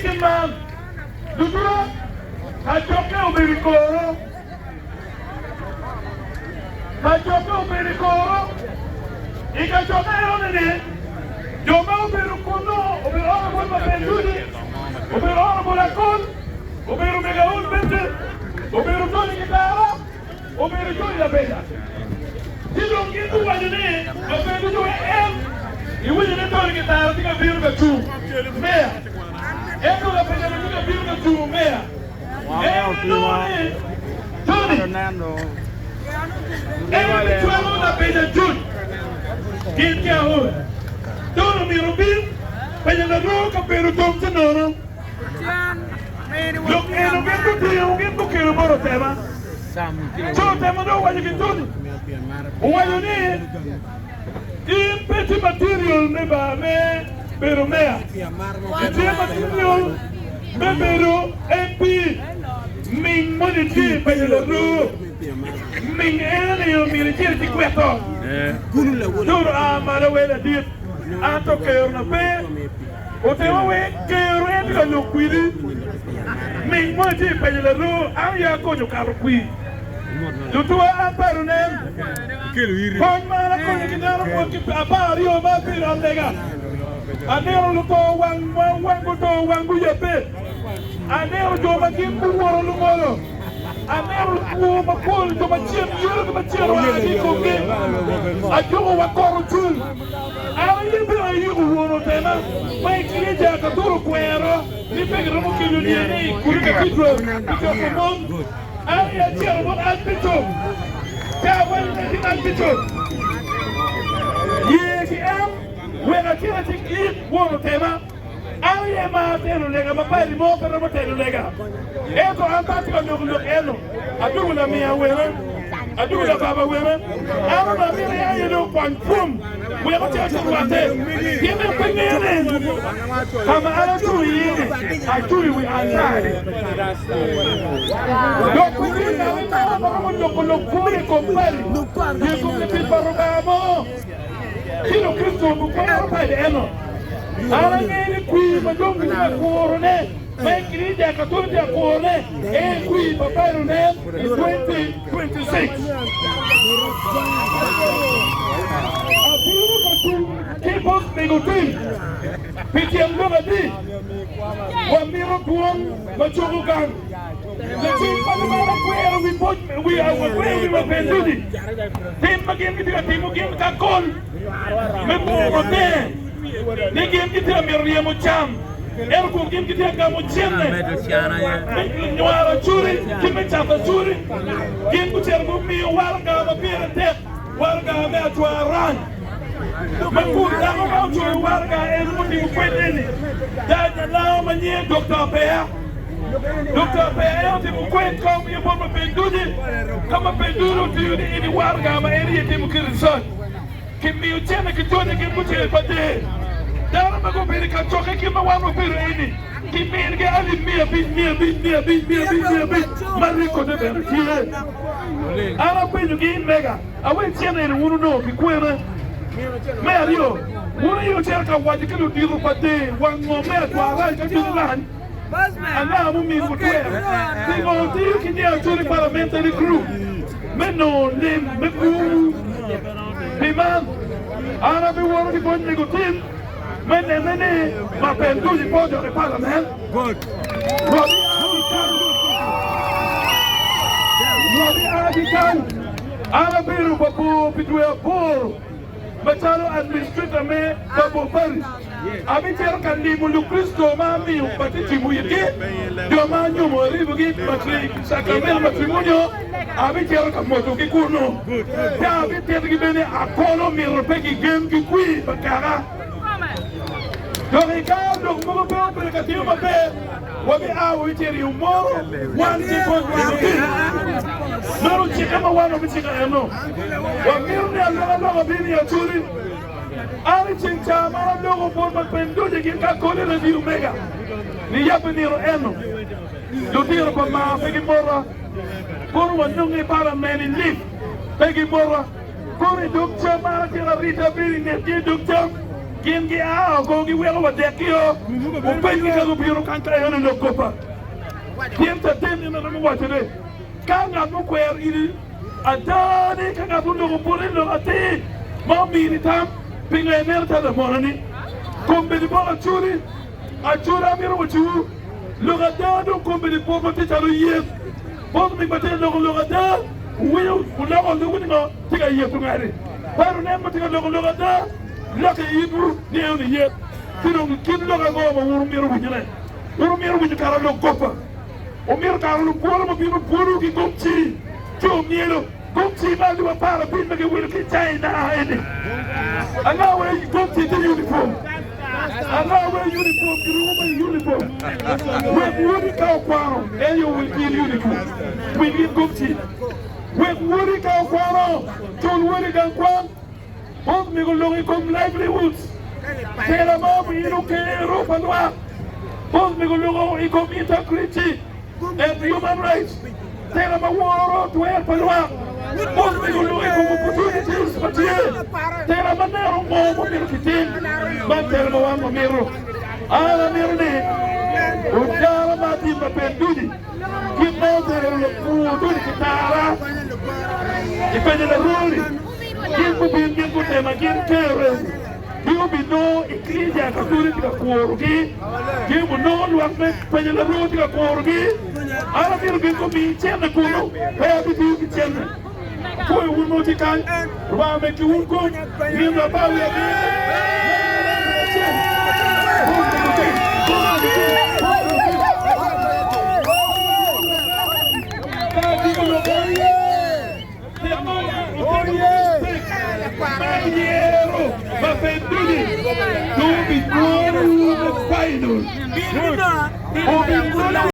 chicken man. Dudura, kachoke ubirikoro. Kachoke ubirikoro. Ikachoke Onen. Joma ubirikuno, ubirikoro Mapenduzi, ubirikoro Akol, ubirikoro bente, ubirikoro gitara, ubirikoro la bella. Tidong itu wajene, Mapenduzi you will not get out of the two, Mayor. Echo the two, Mayor. Tony. Every 12 of the Peter June. Get your own. Don't be Rubin, but in the rock of Peru Thompson. Look, and I'm going to kill a lot of them. So, them know what you can do. What you need. In petty material never me pero mea. Petty material me pero MP. Ming money tea by the roof. Ming any of military equipment. Dur amara dip. Anto keo na pe. Otewa we keo endo lokwiri. Ming money by the roof. Aya konyo karukwi. Lutua aparunem. Kon mana kon kinara kon ki apari o ma pira lega. Anero luto wangu to wangu yepe. Anero do ma kimbu woro lumoro. Anero ko ma kol to ma chiem yoro to ma chero ani ko ke. Ajo wa koru tul. Ala yepe ayi woro tema. Mai kirija ka turu kwero. Ni pegro mo kilu ni ni kurika kitro. Ko mom. Aya chero mo alpito. Well, yes, when I can't eat one of them, I am a lega, my body more than a lega. Echo, I'm not going to look eno. I do with a mere women, I do with a baba women. I don't know, you know, one boom. We're not just one day. Give me a thing in. Come out to you. I told you we are tired. Look, we didn't have it. Kilo Kristo mukwana pale eno. Ala ngeni kui majongu na kuorone. Mekirija katuni ya kuorone. Kui paparu ne 2026. Aburu katu kipos negotin. Piti amdona di. Wamiro kuong machogu kan. We are we Mapenduzi. Team again kita team again Akol. Onen. Ni game kita Miriam Cham. Ergo game kita kamu chenne. Nyara churi, kimi chapa churi. Game kita ngumi warga mapirete. Warga meatuaran. Makuta ngau warga elmuti kwendeni. Dada lao manye Dr. Pea. Dr. Pea ti mkwet kom ye bo Mapenduzi. Kama Mapenduzi ti yudi ini warga ma eri ti mkirison. Kimi uchene kitone kimuche pate. Dara mago beri kachoke kima wano beri ini. Kimi nge ali mia bit. Mariko de beri kile. Ara penyu gi mega. Awe chene ni wunu no kikwere. Mea rio. Wunu yu cherka wajikilu diru pate. Wango mea tuarai kakilan. Ana mumi kutwe. Tingo tiyu kinia churi parliamentary crew. Meno lim meku. Piman. Ana bi wano di bon negotin. Mene Mapenduzi podio de parliament. Good. Robi Adikau. Ana biru babu pitwe apur. Machalo administrator me babu Paris. Abitero kandi mulu Kristo mami upatiti muyeke. Dioma nyumo ribugi matri sakramento matrimonio. Abitero kamoto kikuno. Ya abitero kibene akolo mirpeki game kikui bakara. Ricardo, como veo precativo papel, wabi awo iteri umoro, one people Maro chikama wano bichika eno. Wamirni alala bini ya churi. Ali chincha mara logo por Mapenduzi kika kole na di umega. Ni yapi niro eno. Dutiro pa ma pegi mora. Kuru wanungi para meni lift. Pegi mora. Kuri dukcha mara kira rita bini neti dukcha. Kim gi a go gi welo wa dekio. O pe gi ka go biro kan ka yana no kopa. Kim ta tem ni na mo wa tede. Ka nga mo kwer ili adani ka nga tundo ko pulin no ati. Mo mi tam pinga merta da monani. Kombe di bola Acholi. Acholi amiro wa chu. Logadado kombe di bola ti talu yes. Both me bate logadado. Will unago lugungo tiga yetu ngari. Paru nembo tiga logadado. Loka ibu ni oni yet. Tino kin loga go ma urumiro bujile. Urumiro buju kara lo kopa. Umiro kara lo polo mo bino polo ki gomchi. Jo mielo gomchi ma di para pin me ke will ki China ene. Anga we gomchi the uniform. Anga we uniform uniform. We wuri ka kwaro and you will kill uniform. We need gomchi. We wuri ka kwaro. Don't worry ka kwaro. Both me go looking come livelihoods. Tell them up, you don't care, Ropa. Both me go looking come integrity and human rights. Tell them a war to help us. Both me go looking for opportunities, but yeah. Tell them a narrow more milking, but tell them one mirror. Alla mirror, Udara Mati Mapenduzi. Keep out there and look for Kitara. Depending on the ruling. Give them again terrorists. You be no Ecclesia Catholic Corgi. You will know what Pajala Rotica Corgi. I don't think of me, Chanakuno, where did you get Chana? For you will not take on, while make you won't go, give the power Mapenduzi, don't be final.